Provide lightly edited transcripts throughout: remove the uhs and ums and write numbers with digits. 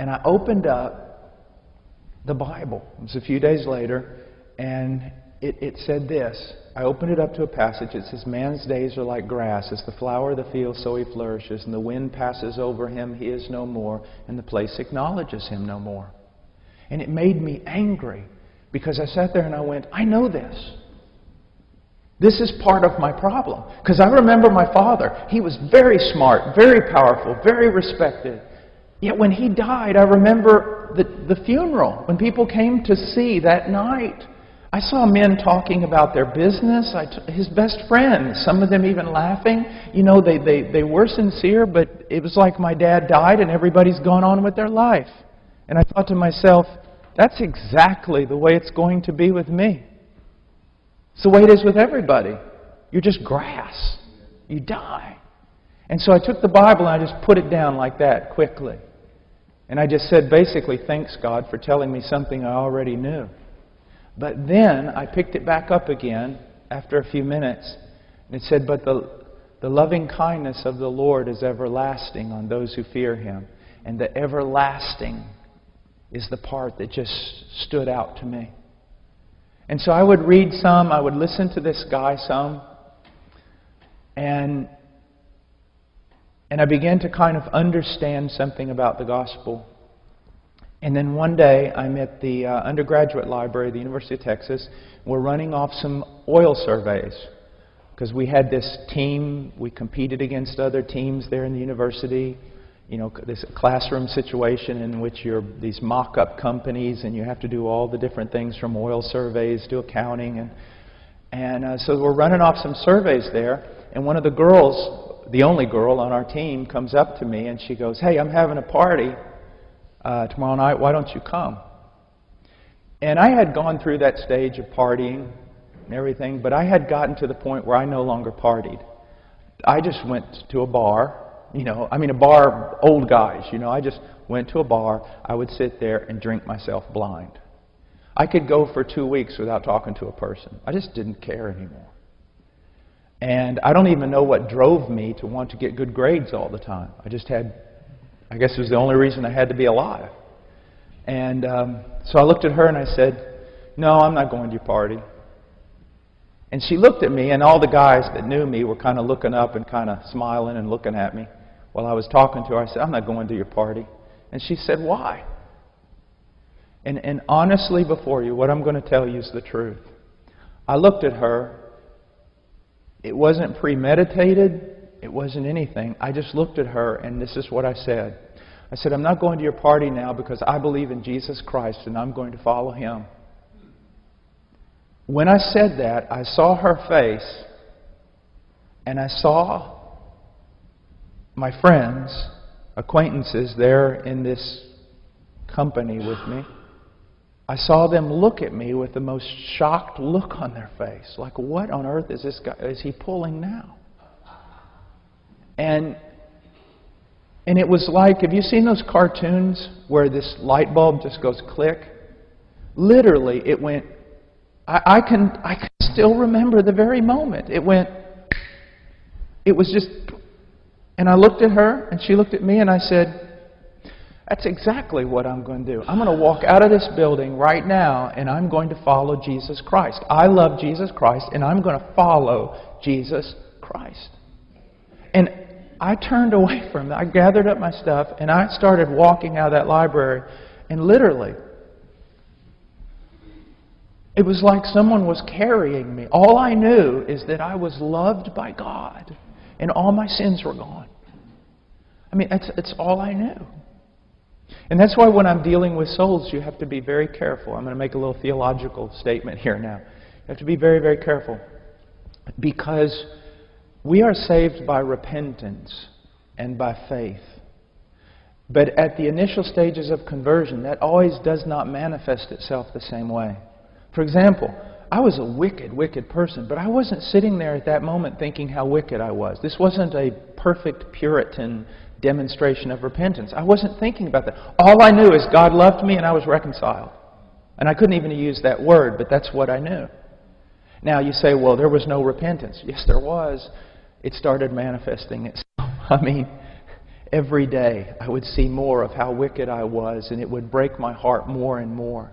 And I opened up the Bible. It was a few days later, and it said this. I opened it up to a passage. It says, "Man's days are like grass. As the flower of the field, so he flourishes. And the wind passes over him. He is no more. And the place acknowledges him no more." And it made me angry because I sat there and I went, I know this. This is part of my problem. Because I remember my father. He was very smart, very powerful, very respected. Yet when he died, I remember the funeral. When people came to see that night, I saw men talking about their business, his best friends, some of them even laughing. You know, they were sincere, but it was like my dad died and everybody's gone on with their life. And I thought to myself, that's exactly the way it's going to be with me. It's the way it is with everybody. You're just grass. You die. And so I took the Bible and I just put it down like that quickly. And I just said, basically, thanks, God, for telling me something I already knew. But then I picked it back up again after a few minutes. And it said, "But the loving kindness of the Lord is everlasting on those who fear Him." And the everlasting is the part that just stood out to me. And so I would read some, I would listen to this guy some, and I began to kind of understand something about the gospel. And then one day I'm at the undergraduate library at the University of Texas. We're running off some oil surveys because we had this team. We competed against other teams there in the university. You know, this classroom situation in which you're these mock-up companies and you have to do all the different things from oil surveys to accounting. And so we're running off some surveys there. And one of the girls, the only girl on our team, comes up to me and she goes, "Hey, I'm having a party tomorrow night. Why don't you come?" And I had gone through that stage of partying and everything, but I had gotten to the point where I no longer partied. I just went to a bar. You know, I mean a bar, old guys, you know. I just went to a bar. I would sit there and drink myself blind. I could go for 2 weeks without talking to a person. I just didn't care anymore. And I don't even know what drove me to want to get good grades all the time. I guess it was the only reason I had to be alive. And so I looked at her and I said, "No, I'm not going to your party." And she looked at me, and all the guys that knew me were kind of looking up and kind of smiling and looking at me. While I was talking to her, I said, "I'm not going to your party." And she said, "Why?" And honestly before you, what I'm going to tell you is the truth. I looked at her. It wasn't premeditated. It wasn't anything. I just looked at her, and this is what I said. I said, "I'm not going to your party now because I believe in Jesus Christ, and I'm going to follow Him." When I said that, I saw her face, and I saw my friends, acquaintances there in this company with me. I saw them look at me with the most shocked look on their face. Like, what on earth is this guy? Is he pulling now? And it was like, have you seen those cartoons where this light bulb just goes click? Literally, it went. I can still remember the very moment. It went. It was just. And I looked at her, and she looked at me, and I said, "That's exactly what I'm going to do. I'm going to walk out of this building right now, and I'm going to follow Jesus Christ. I love Jesus Christ, and I'm going to follow Jesus Christ." And I turned away from it. I gathered up my stuff, and I started walking out of that library, and literally, it was like someone was carrying me. All I knew is that I was loved by God, and all my sins were gone. I mean, it's all I knew. And that's why when I'm dealing with souls, you have to be very careful. I'm going to make a little theological statement here now. You have to be very, very careful. Because we are saved by repentance and by faith. But at the initial stages of conversion, that always does not manifest itself the same way. For example, I was a wicked, wicked person, but I wasn't sitting there at that moment thinking how wicked I was. This wasn't a perfect Puritan demonstration of repentance. I wasn't thinking about that. All I knew is God loved me and I was reconciled. And I couldn't even use that word, but that's what I knew. Now you say, well, there was no repentance. Yes, there was. It started manifesting itself. I mean, every day I would see more of how wicked I was, and it would break my heart more and more.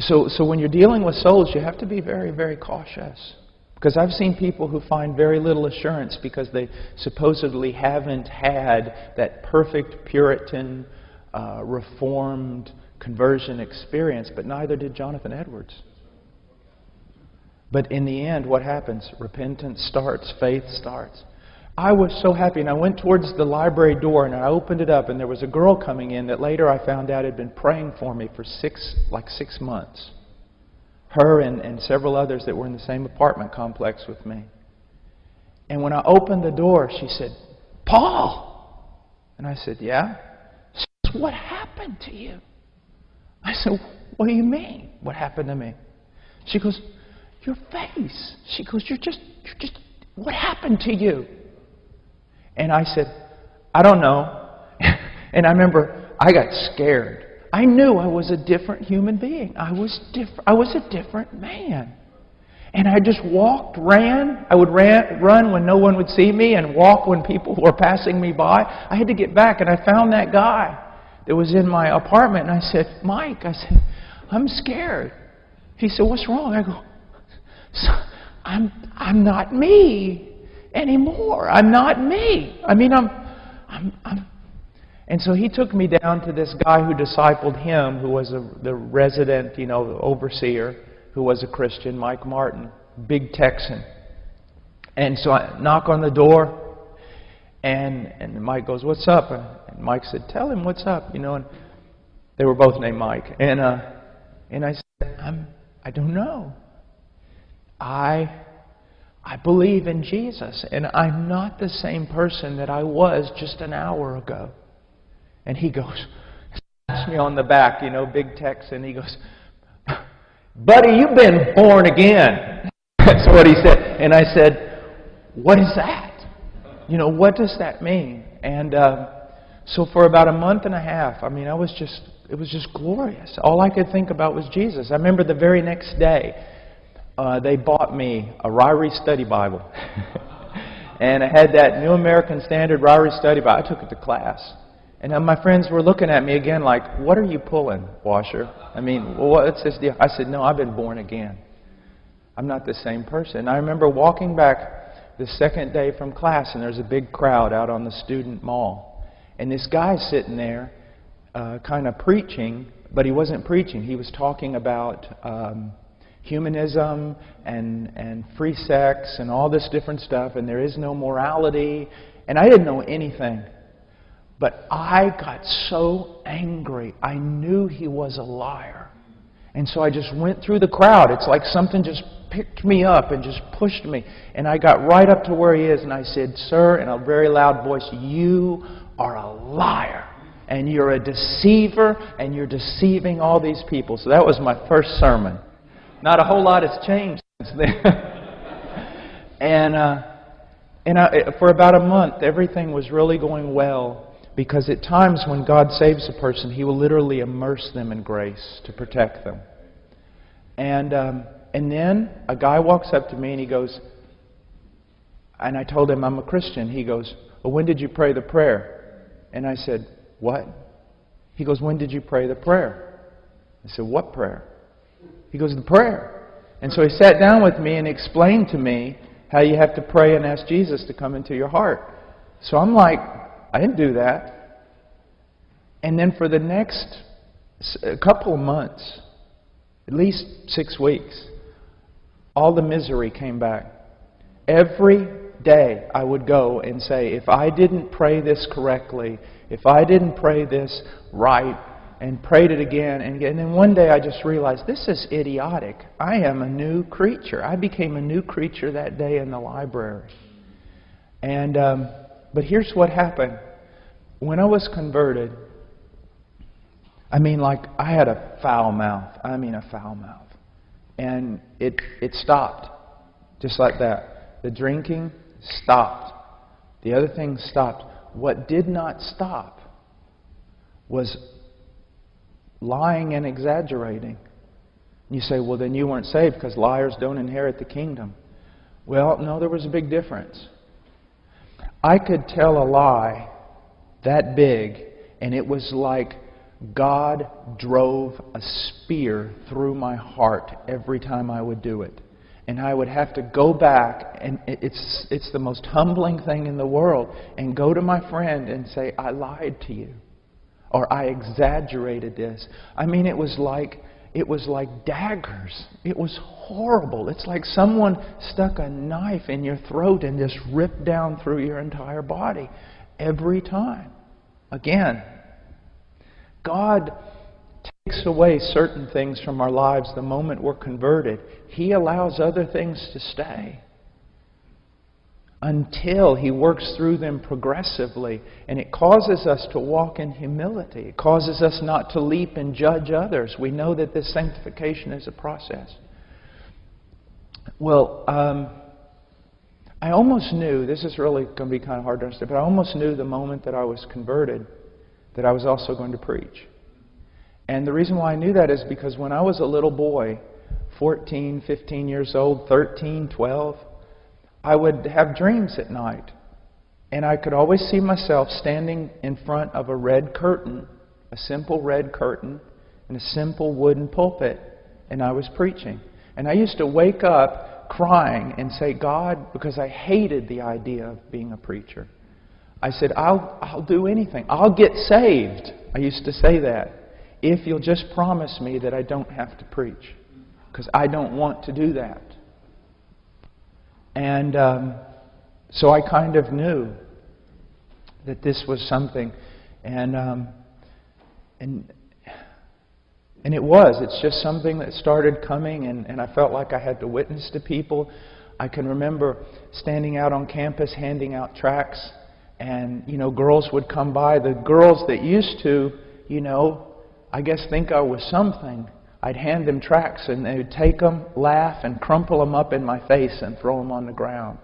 So when you're dealing with souls, you have to be very, very cautious. Because I've seen people who find very little assurance because they supposedly haven't had that perfect Puritan, Reformed conversion experience, but neither did Jonathan Edwards. But in the end, what happens? Repentance starts, faith starts. I was so happy, and I went towards the library door, and I opened it up, and there was a girl coming in that later I found out had been praying for me for 6 months. Her and several others that were in the same apartment complex with me. And when I opened the door, she said, "Paul!" And I said, "Yeah?" She said, "What happened to you?" I said, "What do you mean, what happened to me?" She goes, "Your face." She goes, you're just, what happened to you?" And I said, "I don't know." And I remember I got scared. I knew I was a different human being. I was a different man. And I just ran. I would run when no one would see me and walk when people were passing me by. I had to get back, and I found that guy that was in my apartment, and I said, "Mike," I said, "I'm scared." He said, "What's wrong?" I go, I'm not me anymore. I'm not me. I mean, I'm. And so he took me down to this guy who discipled him, who was the resident, the overseer, who was a Christian, Mike Martin, big Texan. And so I knock on the door, and Mike goes, "What's up?" And Mike said, "Tell him what's up," And they were both named Mike. And I said, I don't know. I believe in Jesus, and I'm not the same person that I was just an hour ago. And he goes, slaps me on the back, big Texan. He goes, "Buddy, you've been born again." That's what he said. And I said, "What is that? What does that mean?" And so for about a month and a half, it was just glorious. All I could think about was Jesus. I remember the very next day, they bought me a Ryrie Study Bible. And I had that New American Standard Ryrie Study Bible. I took it to class. And my friends were looking at me again like, "What are you pulling, Washer? What's this deal?" I said, "No, I've been born again. I'm not the same person." And I remember walking back the second day from class, and there's a big crowd out on the student mall. And this guy's sitting there kind of preaching, but he wasn't preaching. He was talking about humanism and free sex and all this different stuff, and there is no morality. And I didn't know anything. But I got so angry. I knew he was a liar. And so I just went through the crowd. It's like something just picked me up and just pushed me. And I got right up to where he is, and I said, "Sir," in a very loud voice, "you are a liar. And you're a deceiver, and you're deceiving all these people." So that was my first sermon. Not a whole lot has changed since then. For about a month, everything was really going well. Because at times when God saves a person, He will literally immerse them in grace to protect them. And then a guy walks up to me and he goes, and I told him I'm a Christian. He goes, "Well, when did you pray the prayer?" And I said, "What?" He goes, "When did you pray the prayer?" I said, "What prayer?" He goes, "The prayer." And so he sat down with me and explained to me how you have to pray and ask Jesus to come into your heart. So I'm like, I didn't do that. And then for the next couple of months, at least 6 weeks, all the misery came back. Every day I would go and say, if I didn't pray this correctly, if I didn't pray this right, and prayed it again and again. And then one day I just realized, this is idiotic. I am a new creature. I became a new creature that day in the library. And but here's what happened. When I was converted, I had a foul mouth. A foul mouth. And it stopped. Just like that. The drinking stopped. The other things stopped. What did not stop was lying and exaggerating. You say, well, then you weren't saved because liars don't inherit the kingdom. Well, no, there was a big difference. I could tell a lie that big, and it was like God drove a spear through my heart every time I would do it. And I would have to go back, and it's the most humbling thing in the world, and go to my friend and say, I lied to you, or I exaggerated this. I mean, it was like daggers. It was horrible. It's like someone stuck a knife in your throat and just ripped down through your entire body every time. Again, God takes away certain things from our lives the moment we're converted. He allows other things to stay until He works through them progressively. And it causes us to walk in humility. It causes us not to leap and judge others. We know that this sanctification is a process. Well, I almost knew, this is really going to be kind of hard to understand, but I almost knew the moment that I was converted that I was also going to preach. And the reason why I knew that is because when I was a little boy, 14, 15 years old, 13, 12, I would have dreams at night. And I could always see myself standing in front of a red curtain, a simple red curtain, and a simple wooden pulpit, and I was preaching. And I used to wake up crying and say, God, because I hated the idea of being a preacher. I said, I'll do anything. I'll get saved. I used to say that. If you'll just promise me that I don't have to preach. Because I don't want to do that. And so I kind of knew that this was something. And it was. It's just something that started coming, and I felt like I had to witness to people. I can remember standing out on campus handing out tracts, and, girls would come by. The girls that used to, I guess think I was something. I'd hand them tracts, and they would take them, laugh, and crumple them up in my face and throw them on the ground.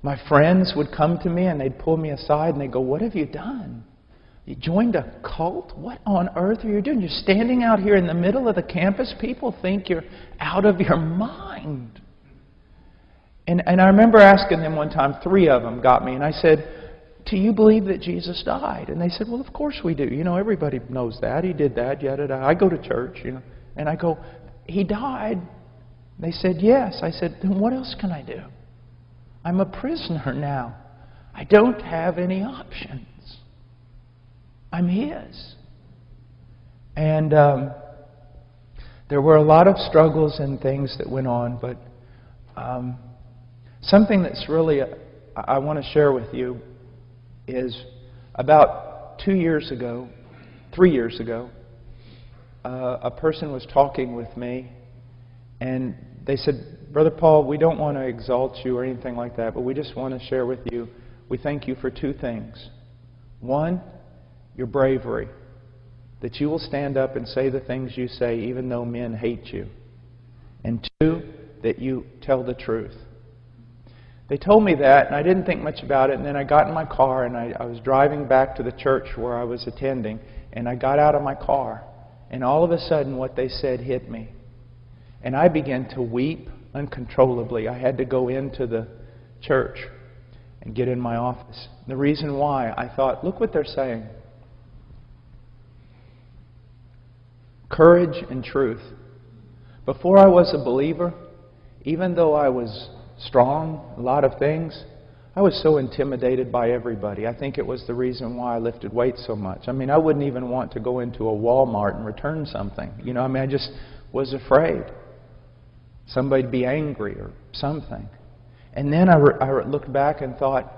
My friends would come to me, and they'd pull me aside, and they'd go, what have you done? You joined a cult? What on earth are you doing? You're standing out here in the middle of the campus. People think you're out of your mind. And I remember asking them one time, 3 of them got me, and I said, do you believe that Jesus died? And they said, well, of course we do. Everybody knows that. He did that, yada, yada. I go to church, And I go, He died? They said, yes. I said, then what else can I do? I'm a prisoner now. I don't have any options. I'm His. And there were a lot of struggles and things that went on, but something that's really I want to share with you is about 3 years ago, a person was talking with me, and they said, Brother Paul, we don't want to exalt you or anything like that, but we just want to share with you, we thank you for 2 things. One, your bravery, that you will stand up and say the things you say even though men hate you. And 2, that you tell the truth. They told me that, and I didn't think much about it, and then I got in my car, and I was driving back to the church where I was attending, and I got out of my car, and all of a sudden what they said hit me. And I began to weep uncontrollably. I had to go into the church and get in my office. The reason why, I thought, look what they're saying. Courage and truth. Before I was a believer, even though I was strong, a lot of things, I was so intimidated by everybody. I think it was the reason why I lifted weights so much. I mean, I wouldn't even want to go into a Walmart and return something. I just was afraid. Somebody'd be angry or something. And then I looked back and thought,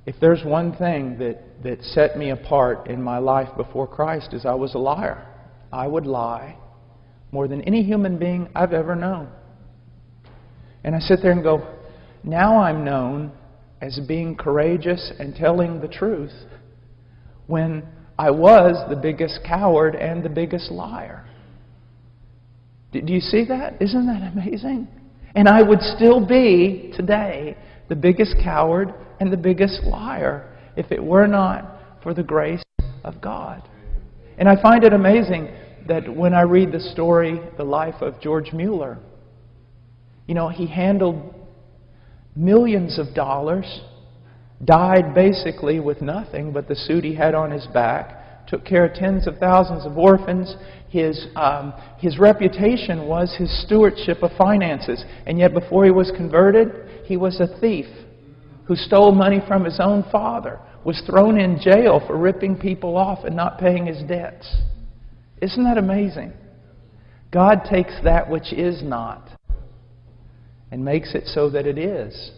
if there's one thing that set me apart in my life before Christ is I was a liar. I would lie more than any human being I've ever known. And I sit there and go, now I'm known as being courageous and telling the truth when I was the biggest coward and the biggest liar. Do you see that? Isn't that amazing? And I would still be, today, the biggest coward and the biggest liar if it were not for the grace of God. And I find it amazing that when I read the story, the life of George Mueller, he handled millions of dollars died basically with nothing but the suit he had on his back, took care of tens of thousands of orphans. His reputation was his stewardship of finances. And yet before he was converted, he was a thief who stole money from his own father, was thrown in jail for ripping people off and not paying his debts. Isn't that amazing? God takes that which is not and makes it so that it is.